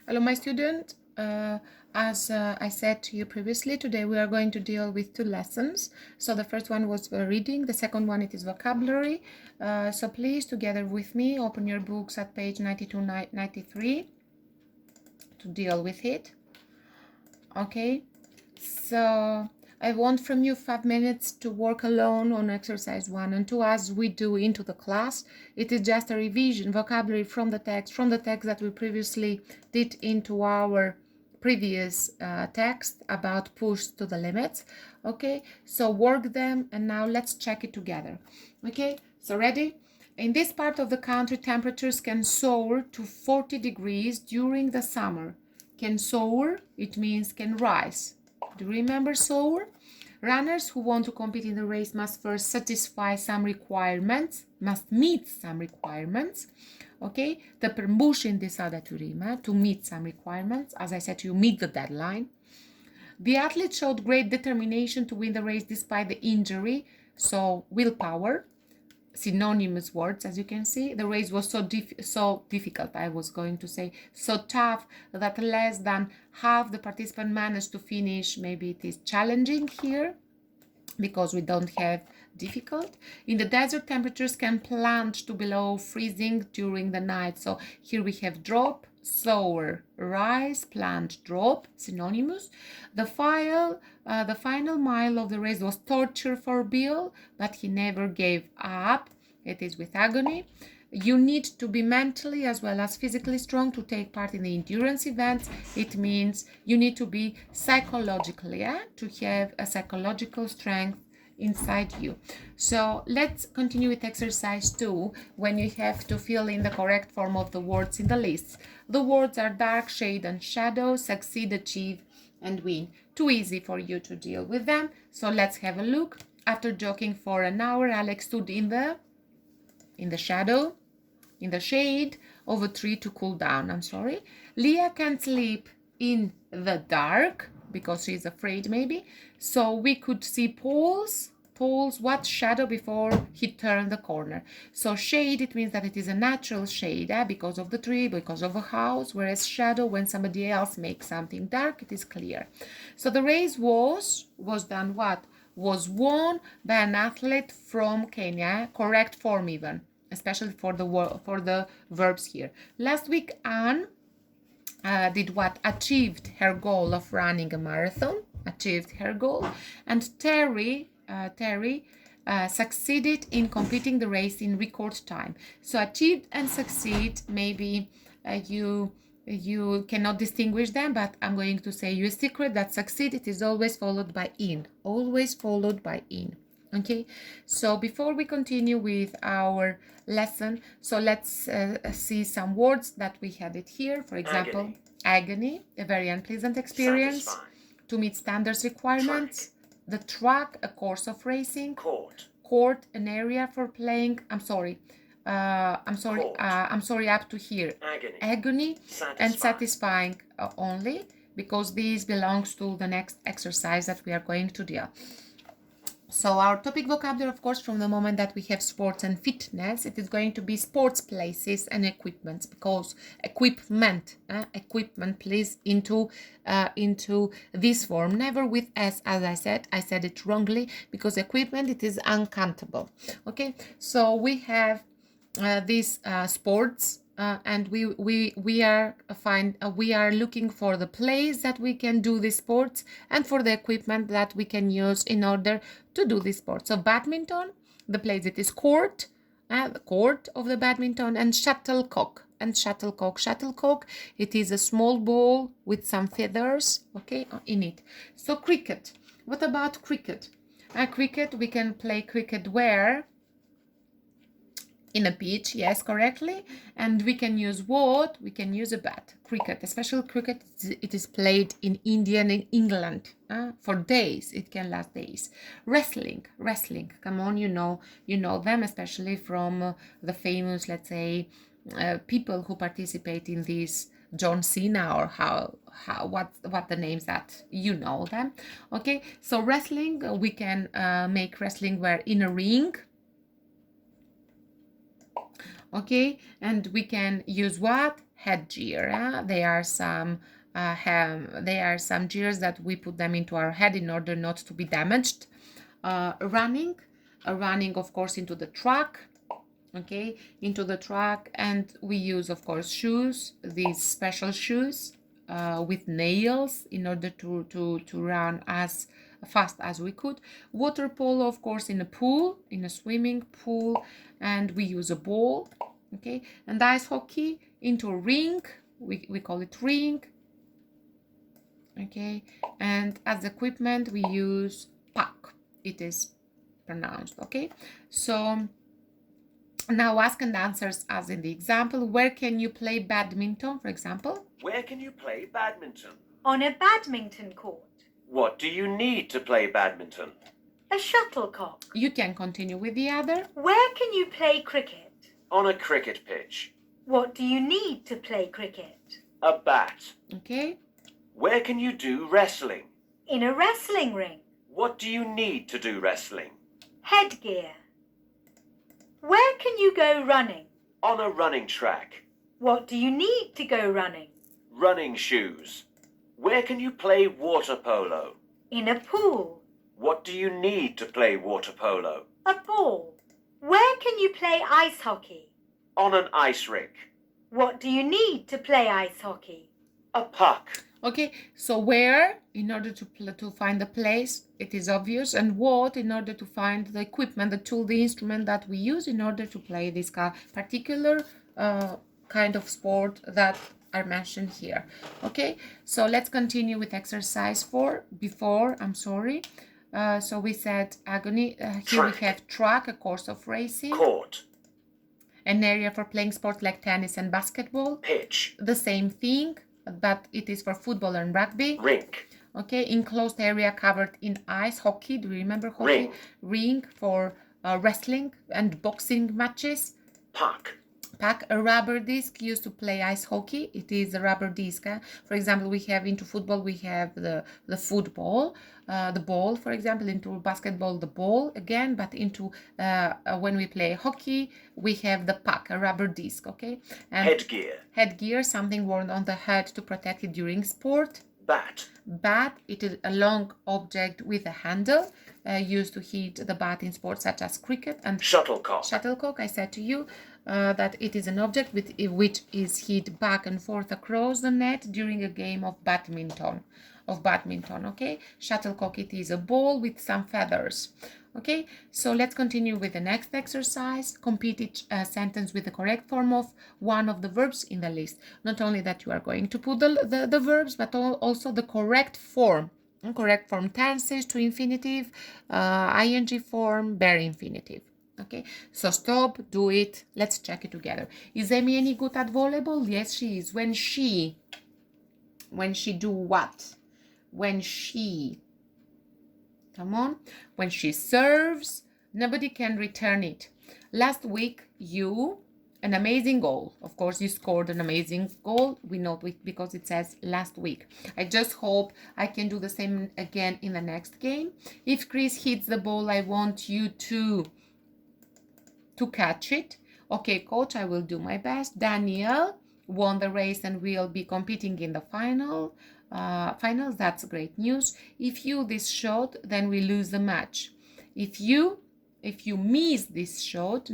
Hello, my student. As I said to you previously, today we are going to deal with two lessons. So the first one was reading, the second one it is vocabulary. So please, together with me, open your books at page 92, 93 to deal with it. Okay, so I want from you 5 minutes to work alone on exercise 1 and 2 as we do into the class. It is just a revision, vocabulary from the text that we previously did into our previous text about push to the limits. Okay, so work them and now let's check it together. Okay, so ready? In this part of the country, temperatures can soar to 40 degrees during the summer. Can soar, it means can rise. Do you remember soar? Runners who want to compete in the race must first satisfy some requirements, must meet some requirements. Okay, the permution desa to meet some requirements. As I said, you meet the deadline. The athlete showed great determination to win the race despite the injury, so willpower. Synonymous words, as you can see. The race was so difficult, I was going to say, so tough that less than half the participants managed to finish. Maybe it is challenging here because we don't have difficult. In the desert, temperatures can plunge to below freezing during the night. So here we have drop, soar, rise, plunge, drop, synonymous. The final mile of the race was torture for Bill, but he never gave up. It is with agony. You need to be mentally as well as physically strong to take part in the endurance events. It means you need to be psychologically, to have a psychological strength inside you. So let's continue with exercise 2, when you have to fill in the correct form of the words in the list. The words are dark, shade, and shadow, succeed, achieve, and win. Too easy for you to deal with them. So let's have a look. After jogging for an hour, Alex stood in the shadow, in the shade of a tree to cool down. Leah can't sleep in the dark because she's afraid maybe. So we could see Paul's what shadow before he turned the corner. So shade, it means that it is a natural shade, because of the tree, because of a house, whereas shadow, when somebody else makes something dark, it is clear. So the race was done what? Was won by an athlete from Kenya, correct form even, especially for the verbs here. Last week, Anne did what? Achieved her goal of running a marathon, and Terry succeeded in completing the race in record time. So achieved and succeed, maybe you cannot distinguish them, but I'm going to say you a secret that succeed, it is always followed by in. Okay, so before we continue with our lesson, so let's see some words that we had it here. For example, agony, a very unpleasant experience. Satisfying. To meet standards requirements. The track, a course of racing. Court, an area for playing. I'm sorry, up to here. Agony and satisfying only, because this belongs to the next exercise that we are going to deal. So our topic vocabulary, of course, from the moment that we have sports and fitness, it is going to be sports, places, and equipments, because equipment, please, into this form, never with s, as I said it wrongly, because equipment, it is uncountable. Okay, so we have these sports, and we are looking for the place that we can do the sports and for the equipment that we can use in order to do the sports. So badminton, the place, it is court, the court of the badminton, and shuttlecock. Shuttlecock, it is a small ball with some feathers, okay, in it. So cricket, what about cricket? Cricket, we can play cricket where? In a pitch, yes, correctly. And we can use what? We can use a bat. Cricket, especially cricket, it is played in India and in England for days. It can last days. Wrestling, come on, you know them, especially from the famous, let's say, people who participate in this, John Cena, or what the names that you know them. Okay, so wrestling, we can make wrestling where? In a ring. Okay, and we can use what? headgear. They are some gears that we put them into our head in order not to be damaged. Running, of course, into the track. Okay, into the track, and we use, of course, shoes, these special shoes with nails in order to run as fast as we could. Water polo, of course, in a pool, in a swimming pool, and we use a ball. Okay, and ice hockey into a ring, we call it ring. Okay, and as equipment we use puck, it is pronounced. Okay, so now ask and answers as in the example. Where can you play badminton, for example? Where can you play badminton? On a badminton court. What do you need to play badminton? A shuttlecock. You can continue with the other. Where can you play cricket? On a cricket pitch. What do you need to play cricket? A bat. Okay. Where can you do wrestling? In a wrestling ring. What do you need to do wrestling? Headgear. Where can you go running? On a running track. What do you need to go running? Running shoes. Where can you play water polo? In a pool. What do you need to play water polo? A ball. Where can you play ice hockey? On an ice rink. What do you need to play ice hockey? A puck. Okay, so where, in order to find the place, it is obvious, and what, in order to find the equipment, the tool, the instrument that we use in order to play this particular kind of sport that are mentioned here. Okay, so let's continue with exercise 4. So we said agony. Here we have track, a course of racing. Court. An area for playing sports like tennis and basketball. Pitch. The same thing, but it is for football and rugby. Rink. Okay, enclosed area covered in ice hockey. Do you remember hockey? Ring. Ring for wrestling and boxing matches. Puck. Puck, a rubber disc used to play ice hockey. It is a rubber disc. For example, we have into football, we have the football, the ball, for example, into basketball, the ball again, but into when we play hockey, we have the puck, a rubber disc, okay? And headgear. Headgear, something worn on the head to protect it during sport. Bat. Bat, it is a long object with a handle used to hit the bat in sports such as cricket. And shuttlecock. Shuttlecock, I said to you that it is an object which is hit back and forth across the net during a game of badminton. Okay, shuttlecock, it is a ball with some feathers. Okay, so let's continue with the next exercise. Complete each sentence with the correct form of one of the verbs in the list. Not only that you are going to put the verbs, but also the correct form. Correct form tenses to infinitive, ing form, bare infinitive. Okay, so stop, do it. Let's check it together. Is Amy any good at volleyball? Yes, she is. When she do what? When she, come on, when she serves, nobody can return it. Last week, an amazing goal. Of course, you scored an amazing goal. We know it because it says last week. I just hope I can do the same again in the next game. If Chris hits the ball, I want you to catch it. Okay, coach, I will do my best. Daniel won the race and will be competing in the finals. That's great news. If you this shot, then we lose the match. If you miss this shot,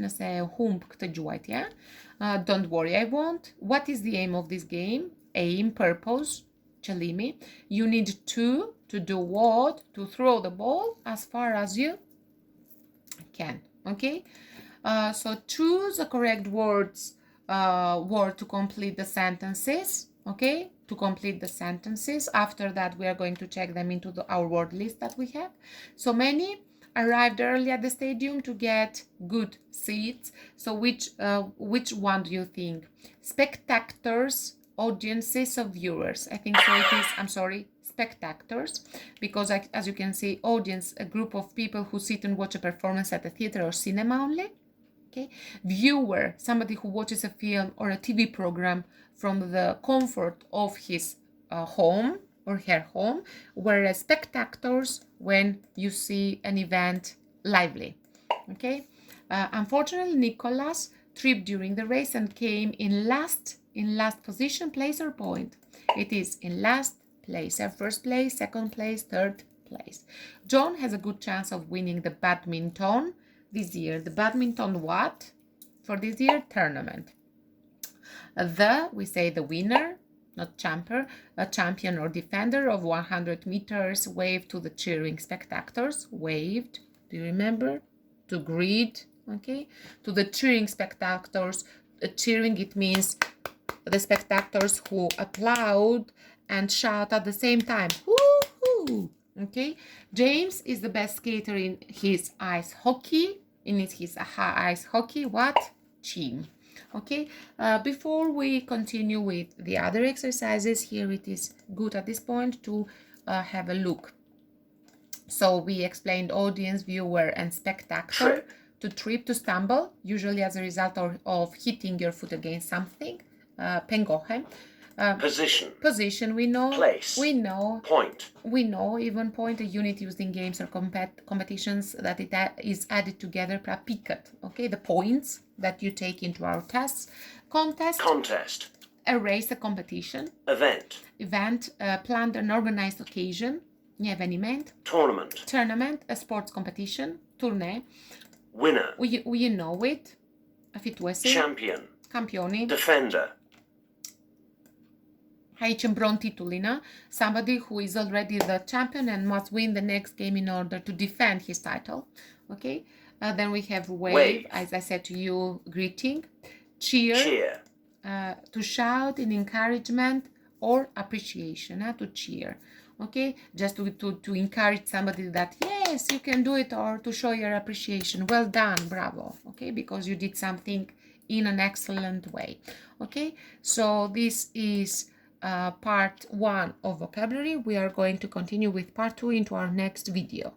don't worry, I won't. What is the aim of this game? Aim, purpose, Chalimi. You need to do what? To throw the ball as far as you can. Okay. So choose the correct word to complete the sentences. Okay, to complete the sentences. After that, we are going to check them into our word list that we have. So many arrived early at the stadium to get good seats. So which one do you think? Spectators, audiences, or viewers? I think so. It is. I'm sorry. Spectators, because as you can see, audience, a group of people who sit and watch a performance at a theater or cinema only. Okay. Viewer, somebody who watches a film or a TV program from the comfort of his home or her home, whereas spectators, when you see an event lively. Okay. Unfortunately, Nicholas tripped during the race and came in last in last position, place or point? It is in last place. First place, second place, third place. John has a good chance of winning the badminton this year. The badminton what? For this year, tournament. We say the winner, not champion, a champion or defender of 100 meters waved to the cheering spectators. Waved, do you remember? To greet, okay? To the cheering spectators. Cheering, it means the spectators who applaud and shout at the same time. Woo-hoo! Okay? James is the best skater in his ice hockey. In his ice hockey, what? Team. Okay, before we continue with the other exercises, here it is good at this point to have a look. So we explained audience, viewer, and spectator. To trip, to stumble, usually as a result of hitting your foot against something. Pengohe. Position, we know. Place. We know. Point. We know. Even point, a unit used in games or competitions that it is added together. Picket. Okay, the points that you take into our tests. Contest. A race, a competition. Event, planned and organized occasion. Eveniment. Tournament, a sports competition. Tournée. Winner. We know it. Afituese. Champion. Campioni. Defender. Aici îmbrun titulina, somebody who is already the champion and must win the next game in order to defend his title. Okay, then we have wave, as I said to you, greeting. Cheer. To shout in encouragement or appreciation, to cheer. Okay, just to encourage somebody that yes, you can do it, or to show your appreciation. Well done, bravo. Okay, because you did something in an excellent way. Okay, so this is part 1 of vocabulary. We are going to continue with part 2 into our next video.